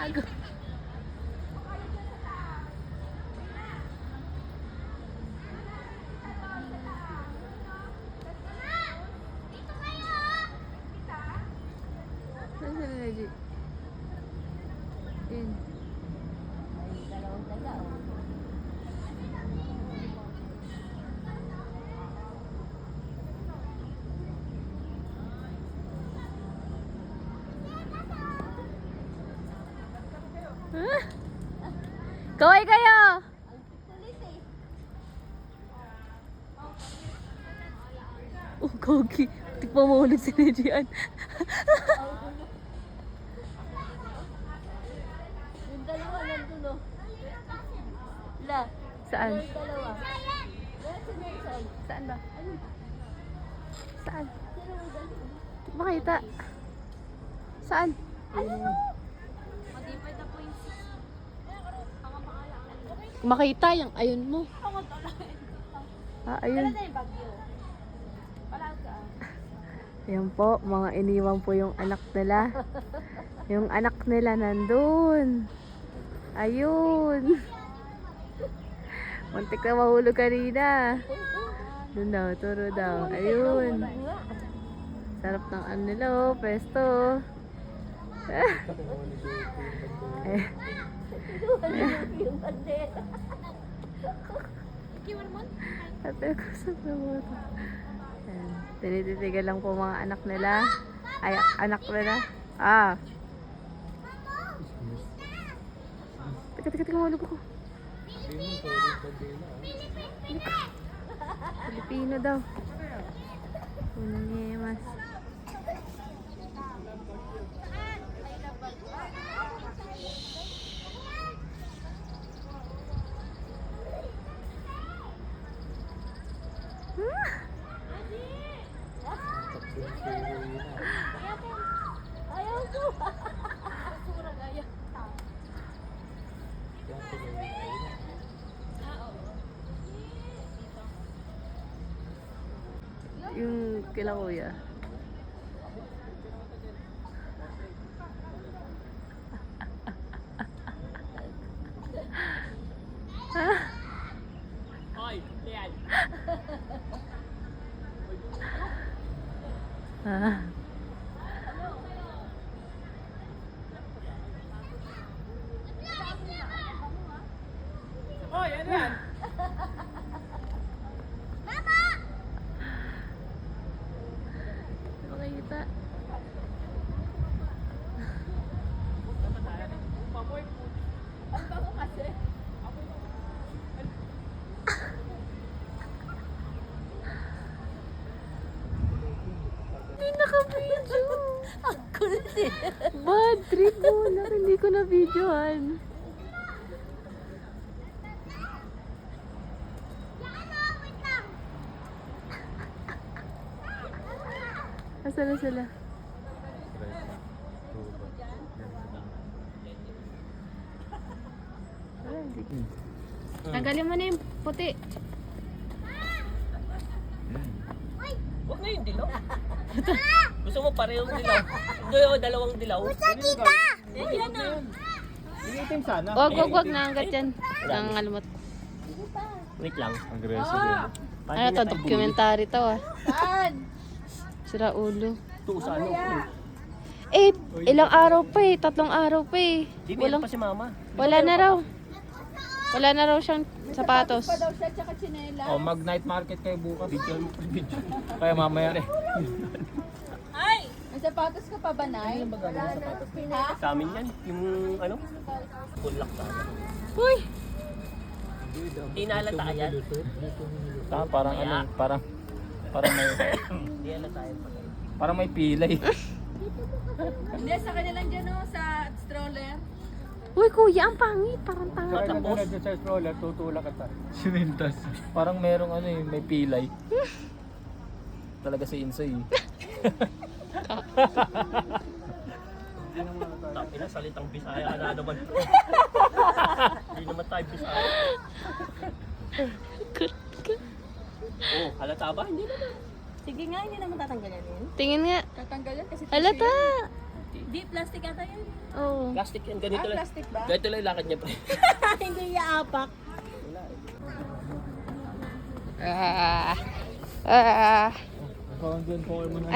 Gago. Saan sila legit? Yun. Huh? Kaway kayo! Oh, gogi. Tikpa mo ulit si Nejian. Yung dalawa nandun o. La. Saan? Yung dalawa. Wala si Nelson. Saan ba? Saan? Sino mo dalawa? Di ba makita? Saan? Makita yung ayun mo. Ah, ayun. Ayan po, mga iniwan po yung anak nila. Yung anak nila nandun. Ayun. Muntik na mahulog kanina. Doon daw, turo daw. Ayun. Sarap ng ano nila oh, pesto. Eh. Yung bandera. Ate ko sa promoto. Tinititigan lang po mga anak nila. Ay, anak nila. Ah. Teka, mahulog ako. Filipino daw. Unemas. Ayaw ko. Yung kila kuya. Hoy, yan. Ah. Hoy, ano yan? Makikita. Ang bango kasi. Hindi naka-video. Ang kulit eh. Bad trip mo lang. Hindi ko na-videohan. Asan na sila? Tanggalin mo na yung puti. Huwag na yung dilaw. Gusto mo parehong dilaw? Hindi ako dalawang dilaw. Yan na. Yung itim sana. Wag na hanggat yan. Ang alamot. Wait lang. Aggressive yun. Ano to? Documentary to ah. Saan? Sira ulo. Ito sa ano? Eh, ilang araw pa eh. 3 araw pa eh. Di meron pa si mama. Wala na raw. Wala na raw siyang sapatos. Pa daw siya tsaka chinela. Oh, mag-night market kayo bukas. Video. Kaya mamaya rin. May sapatos ka pa ba, Nay? Wala na. Ha? Sa amin yan. Yung ano? Kulak sana. Uy! Inalata yan. Parang ano, parang may Hindi alata yan. parang may pilay. Hindi, sa kanya lang dyan o, sa stroller. Uy, kuya, ang pangit. Parang tanga. Kaya Tapos? ka sa stroller, tutulak ka. Sinintas. Parang merong ano may pilay. Talaga si Insay. Ina, salitang Bisaya na naman. Hindi naman tayo Bisaya. Oh, halata ba? Hindi naman. Sige nga, hindi naman tatanggalin yun. Tingin nga. Tatanggalin kasi Halata! Di, plastic ata yan. Oh. Plastic yan, ganito lang. Plastic ba? Ganito lang yung lakad niya, pre. Hindi yaapak. Wala eh. Ah. Ah. Found yun, Pokemon.